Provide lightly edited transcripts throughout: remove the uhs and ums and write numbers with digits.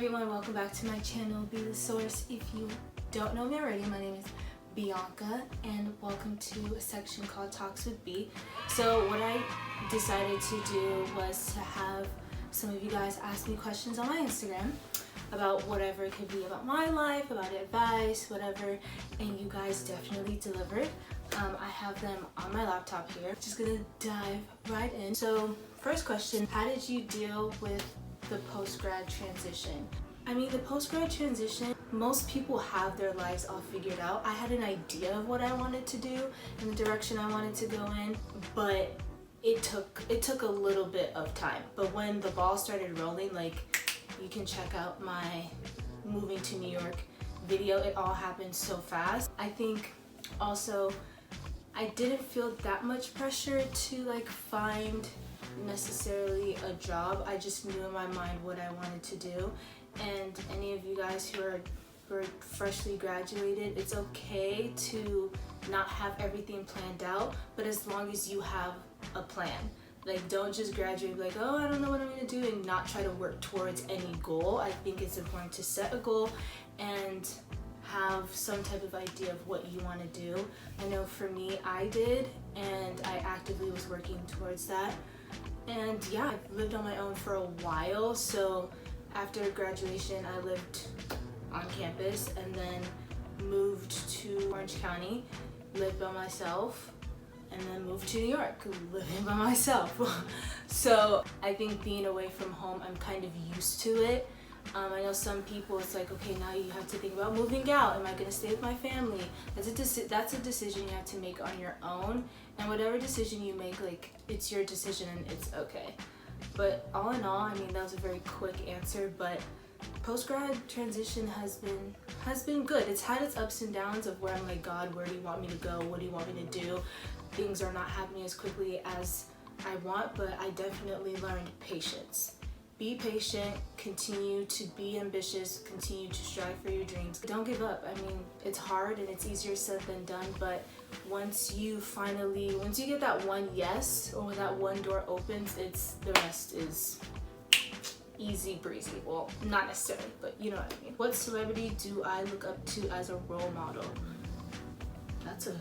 everyone, welcome back to my channel, Be The Source. If you don't know me already, my name is Bianca and welcome to a section called Talks with B. So what I decided to do was to have some of you guys ask me questions on my Instagram about whatever it could be, about my life, about advice, whatever, and you guys definitely delivered. I have them on my laptop here. Just gonna dive right in. So first question, how did you deal with the PostGrad transition? I mean, the PostGrad transition, most people have their lives all figured out. I had an idea of what I wanted to do and the direction I wanted to go in, but it took a little bit of time. But when the ball started rolling, like, you can check out my moving to New York video, it all happened so fast. I think also I didn't feel that much pressure to like find necessarily a job. I just knew in my mind what I wanted to do. And any of you guys who are freshly graduated, it's okay to not have everything planned out, but as long as you have a plan. Like, don't just graduate like, oh, I don't know what I'm gonna do, and not try to work towards any goal. I think it's important to set a goal and have some type of idea of what you want to do. I know for me, I did, and I actively was working towards that. And yeah, I've lived on my own for a while. So after graduation, I lived on campus and then moved to Orange County, lived by myself, and then moved to New York, living by myself. So I think being away from home, I'm kind of used to it. I know some people, it's like, okay, now you have to think about moving out. Am I gonna stay with my family? That's a decision you have to make on your own. And whatever decision you make, like, it's your decision and it's okay. But all in all, I mean, that was a very quick answer, but PostGrad transition has been good. It's had its ups and downs of where I'm like, God, where do you want me to go? What do you want me to do? Things are not happening as quickly as I want, but I definitely learned patience. Be patient, continue to be ambitious, continue to strive for your dreams. Don't give up. I mean, it's hard and it's easier said than done, but once you get that one yes, or when that one door opens, the rest is easy breezy. Well, not necessarily, but you know what I mean. What celebrity do I look up to as a role model? That's a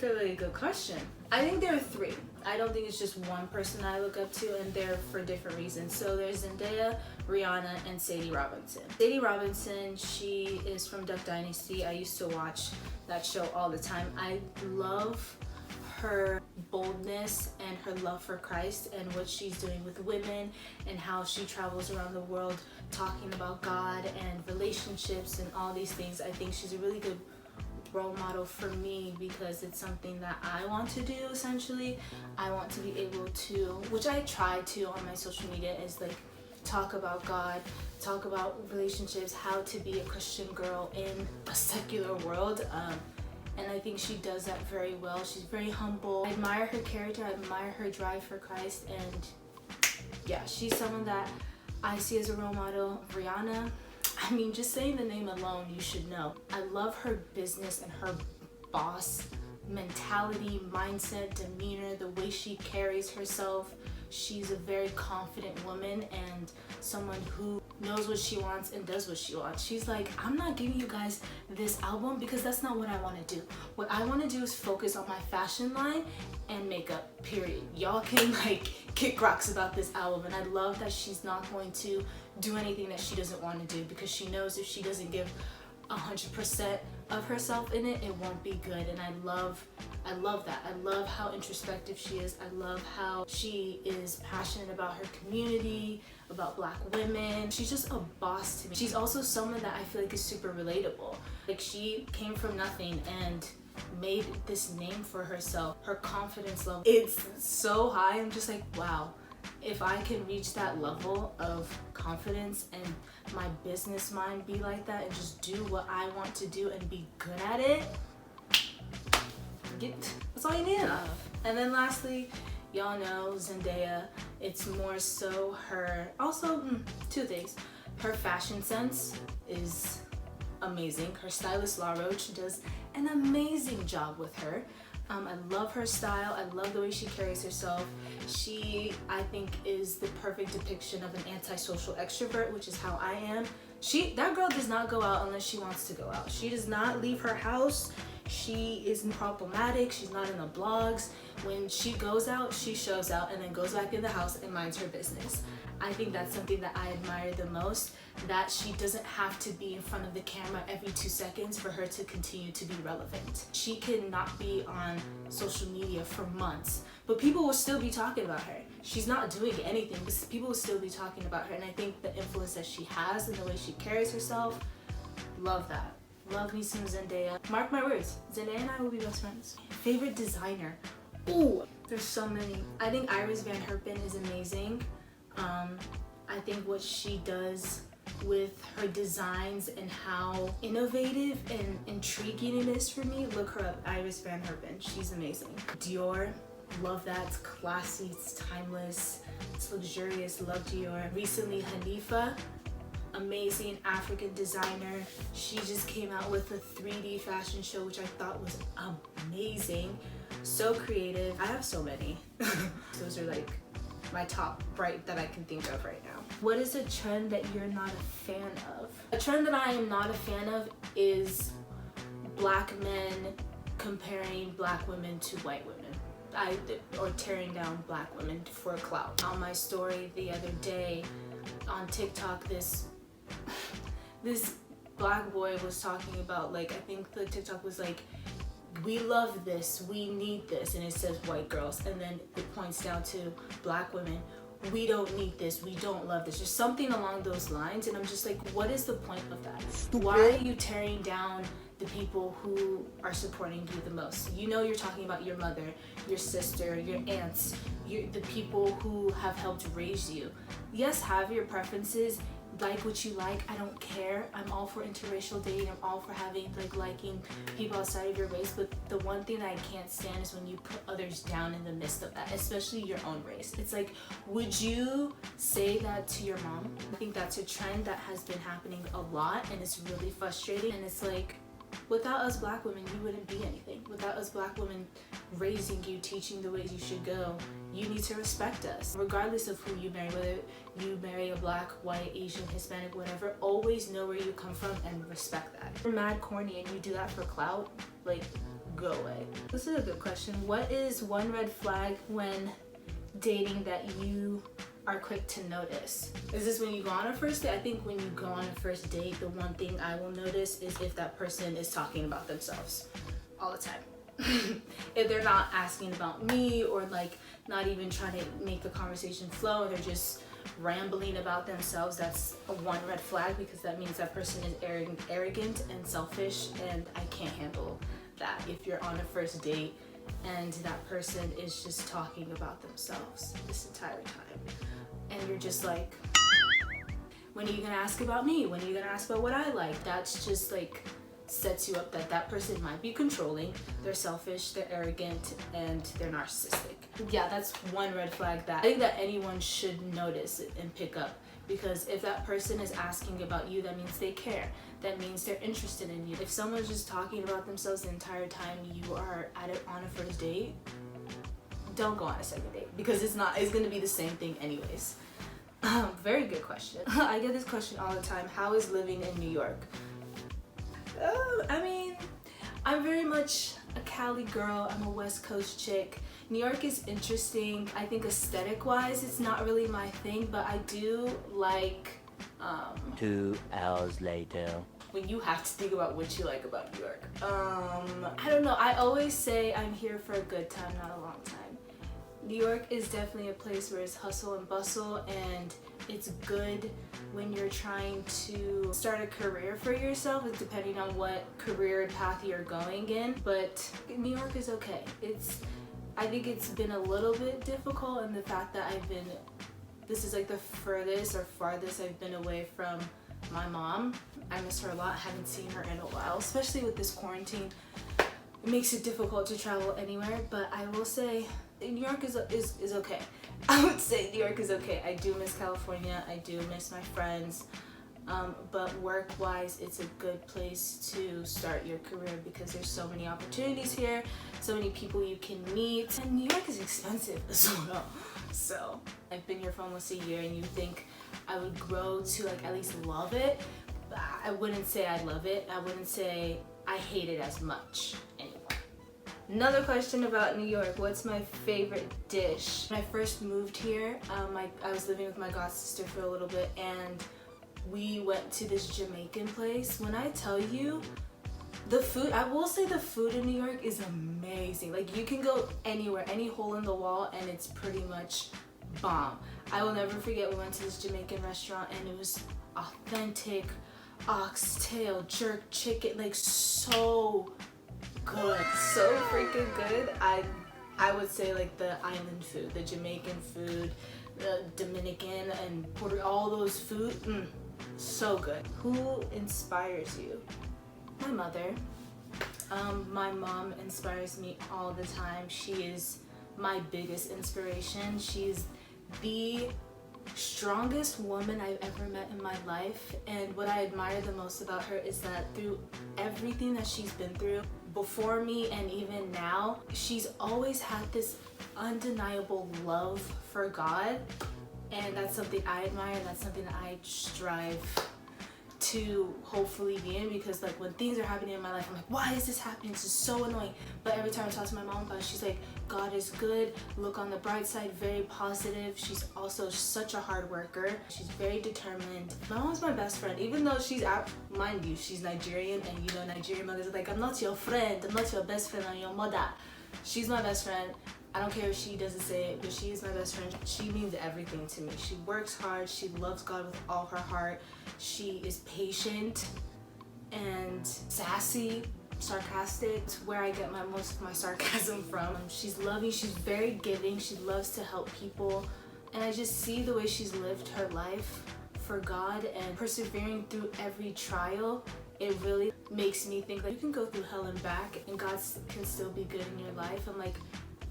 really good question. I think there are three. I don't think it's just one person I look up to, and they're for different reasons. So there's Zendaya, Rihanna, and Sadie Robinson. Sadie Robinson, she is from Duck Dynasty. I used to watch that show all the time. I love her boldness and her love for Christ and what she's doing with women and how she travels around the world talking about God and relationships and all these things. I think she's a really good role model for me because it's something that I want to do. Essentially, I want to be able to, which I try to on my social media, is like talk about God, talk about relationships, how to be a Christian girl in a secular world. And I think she does that very well. She's very humble. I admire her character, I admire her drive for Christ, and yeah, she's someone that I see as a role model. Rihanna, I mean, just saying the name alone, you should know. I love her business and her boss mentality, mindset, demeanor, the way she carries herself. She's a very confident woman and someone who knows what she wants and does what she wants. She's like, I'm not giving you guys this album because that's not what I want to do. What I want to do is focus on my fashion line and makeup, period. Y'all can like kick rocks about this album, and I love that she's not going to do anything that she doesn't want to do because she knows if she doesn't give 100% of herself in it, it won't be good. And I love that. I love how introspective she is. I love how she is passionate about her community, about Black women. She's just a boss to me. She's also someone that I feel like is super relatable. Like, she came from nothing and made this name for herself. Her confidence level, it's so high. I'm just like, wow. If I can reach that level of confidence and my business mind be like that and just do what I want to do and be good at it, that's all you need enough. And then lastly, y'all know Zendaya. It's more so her, also two things. Her fashion sense is amazing. Her stylist, La Roche, does an amazing job with her. I love her style. I love the way she carries herself. She, I think, is the perfect depiction of an antisocial extrovert, which is how I am. That girl does not go out unless she wants to go out. She does not leave her house. She isn't problematic. She's not in the blogs. When she goes out, she shows out and then goes back in the house and minds her business. I think that's something that I admire the most, that she doesn't have to be in front of the camera every 2 seconds for her to continue to be relevant. She can not be on social media for months, but people will still be talking about her. She's not doing anything, but people will still be talking about her. And I think the influence that she has and the way she carries herself, love that. Love me some Zendaya. Mark my words, Zendaya and I will be best friends. Favorite designer? Ooh, there's so many. I think Iris Van Herpen is amazing. I think what she does with her designs and how innovative and intriguing it is for me. Look her up, Iris Van Herpen. She's amazing. Dior, love that. It's classy, it's timeless, it's luxurious. Love Dior. Recently, Hanifa, amazing African designer. She just came out with a 3D fashion show, which I thought was amazing. So creative. I have so many. Those are like my top right that I can think of right now. What is a trend that you're not a fan of? A trend that I am not a fan of is black men comparing black women to white women. Or tearing down black women for clout. On my story the other day on TikTok, this black boy was talking about, like, I think the TikTok was like, we love this, we need this, and it says white girls, and then it points down to black women, we don't need this, we don't love this, just something along those lines. And I'm just like, what is the point of that? Stupid. Why are you tearing down the people who are supporting you the most? You know, you're talking about your mother, your sister, your aunts, the people who have helped raise you. Yes, have your preferences, like what you like, I don't care. I'm all for interracial dating. I'm all for liking people outside of your race. But the one thing that I can't stand is when you put others down in the midst of that, especially your own race. It's like, would you say that to your mom? I think that's a trend that has been happening a lot, and it's really frustrating. And it's like, without us black women, you wouldn't be anything. Without us black women raising you, teaching the ways you should go, you need to respect us. Regardless of who you marry, whether you marry a black, white, Asian, Hispanic, whatever, always know where you come from and respect that. If you're mad corny and you do that for clout, like, go away. This is a good question. What is one red flag when dating that you are quick to notice? Is this when you go on a first date? I think when you go on a first date, the one thing I will notice is if that person is talking about themselves all the time. If they're not asking about me, or like not even trying to make the conversation flow, they're just rambling about themselves, that's a one red flag, because that means that person is arrogant and selfish, and I can't handle that. If you're on a first date and that person is just talking about themselves this entire time, and you're just like, when are you gonna ask about me? When are you gonna ask about what I like? That's just like sets you up that person might be controlling, they're selfish, they're arrogant, and they're narcissistic. Yeah, that's one red flag that I think that anyone should notice and pick up, because if that person is asking about you, that means they care. That means they're interested in you. If someone's just talking about themselves the entire time you are on a first date, don't go on a second date, because it's gonna be the same thing anyways. Very good question. I get this question all the time. How is living in New York? I mean, I'm very much a Cali girl. I'm a West Coast chick. New York is interesting. I think aesthetic-wise, it's not really my thing, but I do like 2 hours later. When you have to think about what you like about New York. I don't know. I always say I'm here for a good time, not a long time. New York is definitely a place where it's hustle and bustle, and it's good when you're trying to start a career for yourself, depending on what career path you're going in. But New York is okay. I think it's been a little bit difficult in the fact that this is like the furthest or farthest I've been away from my mom. I miss her a lot. I haven't seen her in a while, especially with this quarantine. It makes it difficult to travel anywhere, but I will say New York is okay. I would say New York is okay. I do miss California. I do miss my friends. but work-wise, it's a good place to start your career because there's so many opportunities here, so many people you can meet, and New York is expensive as well. So I've been here for almost a year, and you think I would grow to like at least love it. I wouldn't say I love it. I wouldn't say I hate it as much anymore. Another question about New York: what's my favorite dish? When I first moved here, I was living with my god sister for a little bit, and we went to this Jamaican place. When I tell you, the food, I will say the food in New York is amazing. Like, you can go anywhere, any hole in the wall, and it's pretty much bomb. I will never forget, we went to this Jamaican restaurant, and it was authentic oxtail, jerk chicken, like so good, so freaking good. I would say like the island food, the Jamaican food, the Dominican and Puerto, all those food, so good. Who inspires you? My mother. My mom inspires me all the time. She is my biggest inspiration. She's the strongest woman I've ever met in my life, and what I admire the most about her is that through everything that she's been through, before me and even now, she's always had this undeniable love for God, and that's something I admire, and that's something that I strive to hopefully be in, because like when things are happening in my life, I'm like, why is this happening? This is so annoying. But every time I talk to my mom about it, she's like, God is good, look on the bright side, very positive. She's also such a hard worker. She's very determined. My mom's my best friend, even though she's out, mind you, she's Nigerian, and you know Nigerian mothers are like, I'm not your friend, I'm not your best friend, I'm your mother. She's my best friend. I don't care if she doesn't say it, but she is my best friend. She means everything to me. She works hard, she loves God with all her heart. She is patient and sassy, sarcastic. It's where I get most of my sarcasm from. She's loving, she's very giving, she loves to help people. And I just see the way she's lived her life for God and persevering through every trial. It really makes me think like you can go through hell and back and God can still be good in your life. I'm like,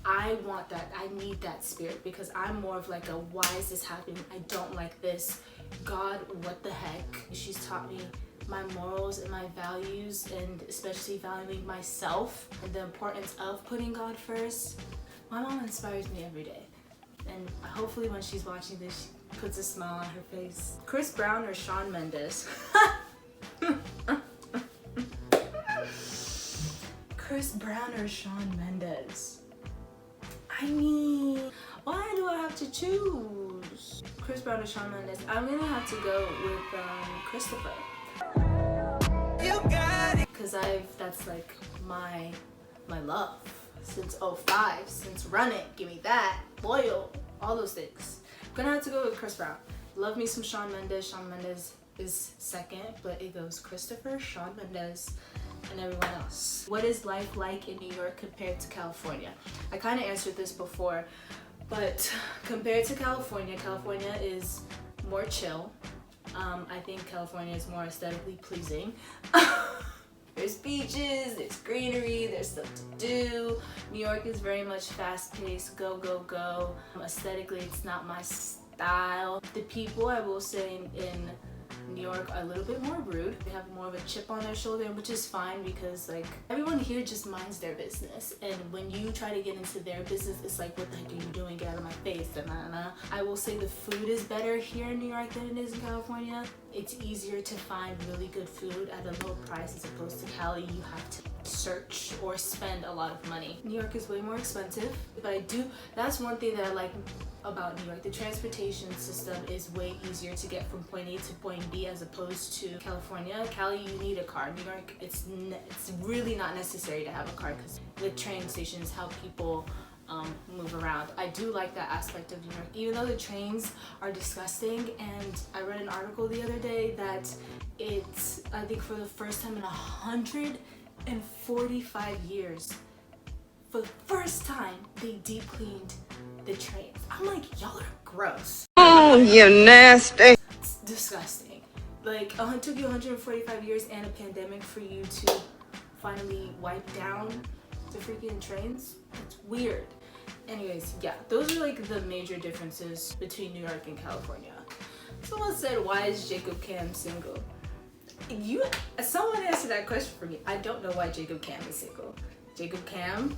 I want that. I need that spirit, because I'm more of like a, why is this happening? I don't like this. God, what the heck? She's taught me my morals and my values, and especially valuing myself and the importance of putting God first. My mom inspires me every day, and hopefully when she's watching this, she puts a smile on her face. Chris Brown or Shawn Mendes? Chris Brown or Shawn Mendes? I mean, why do I have to choose? Chris Brown or Shawn Mendes? I'm gonna have to go with Christopher. You got it. Cause that's like my love since 05, since Run It, Give Me That, Loyal, all those things. I'm gonna have to go with Chris Brown. Love me some Shawn Mendes. Shawn Mendes is second, but it goes Christopher, Shawn Mendes, and everyone else. What is life like in New York compared to California? I kind of answered this before, but compared to California, California is more chill. I think California is more aesthetically pleasing. There's beaches, there's greenery, there's stuff to do. New York is very much fast-paced, go, go, go. Aesthetically, it's not my style. The people, I will say, in New York are a little bit more rude. They have more of a chip on their shoulder, which is fine, because like everyone here just minds their business, and when you try to get into their business, it's like, what the heck are you doing? Get out of my face. I will say the food is better here in New York than it is in California. It's easier to find really good food at a low price, as opposed to Cali. You have to search or spend a lot of money. New York is way more expensive, but that's one thing that I like about New York. The transportation system is way easier to get from point A to point B, as opposed to California. Cali, you need a car. New York, it's really not necessary to have a car, because the train stations help people move around. I do like that aspect of New York, even though the trains are disgusting. And I read an article the other day that it's, I think for the first time in 145 years, for the first time, they deep cleaned the trains. I'm like, y'all are gross. Oh, you nasty. It's disgusting. Like, it took you 145 years and a pandemic for you to finally wipe down the freaking trains. It's weird. Anyways, yeah, those are like the major differences between New York and California. Someone said, why is Jacob Cam single? Someone answered that question for me. I don't know why Jacob Cam is single. Jacob Cam,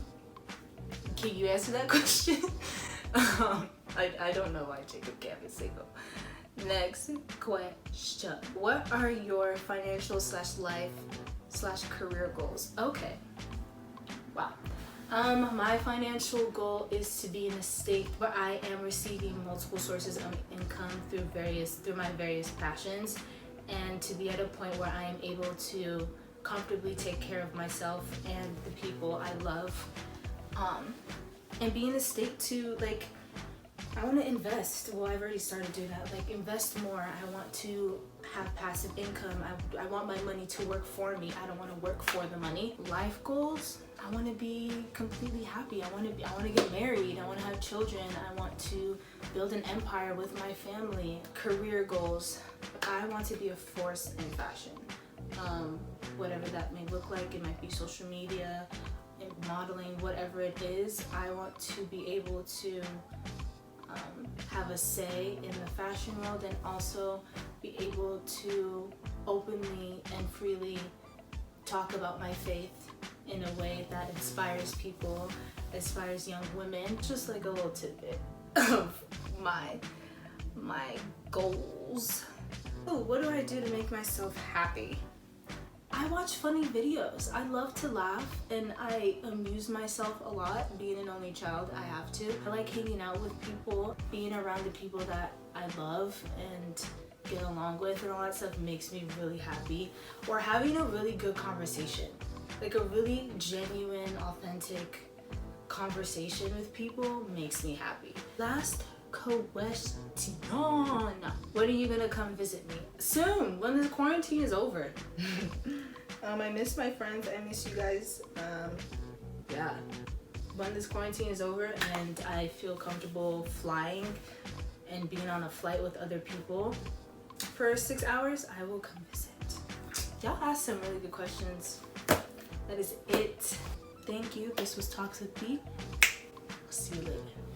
can you answer that question? I don't know why Jacob Cam is single. Next question. What are your financial / life / career goals? Okay. Wow. My financial goal is to be in a state where I am receiving multiple sources of income through my various passions, and to be at a point where I am able to comfortably take care of myself and the people I love, and be in a state to I want to invest. Well, I've already started doing that. Invest more. I want to have passive income. I want my money to work for me. I don't want to work for the money. Life goals. I want to be completely happy. I want to get married. I want to have children. I want to build an empire with my family. Career goals. I want to be a force in fashion. Whatever that may look like. It might be social media, modeling, whatever it is. I want to be able to have a say in the fashion world, and also be able to openly and freely talk about my faith in a way that inspires people, inspires young women. Just like a little tidbit of my goals. Oh, what do I do to make myself happy? I watch funny videos. I love to laugh, and I amuse myself a lot. Being an only child, I have to. I like hanging out with people, being around the people that I love and get along with, and all that stuff makes me really happy. Or having a really good conversation, like a really genuine, authentic conversation with people makes me happy. Last question. When are you gonna come visit me? Soon, when the quarantine is over. I miss my friends. I miss you guys. Yeah. When this quarantine is over and I feel comfortable flying and being on a flight with other people for 6 hours, I will come visit. Y'all asked some really good questions. That is it. Thank you. This was Talks with B. I'll see you later.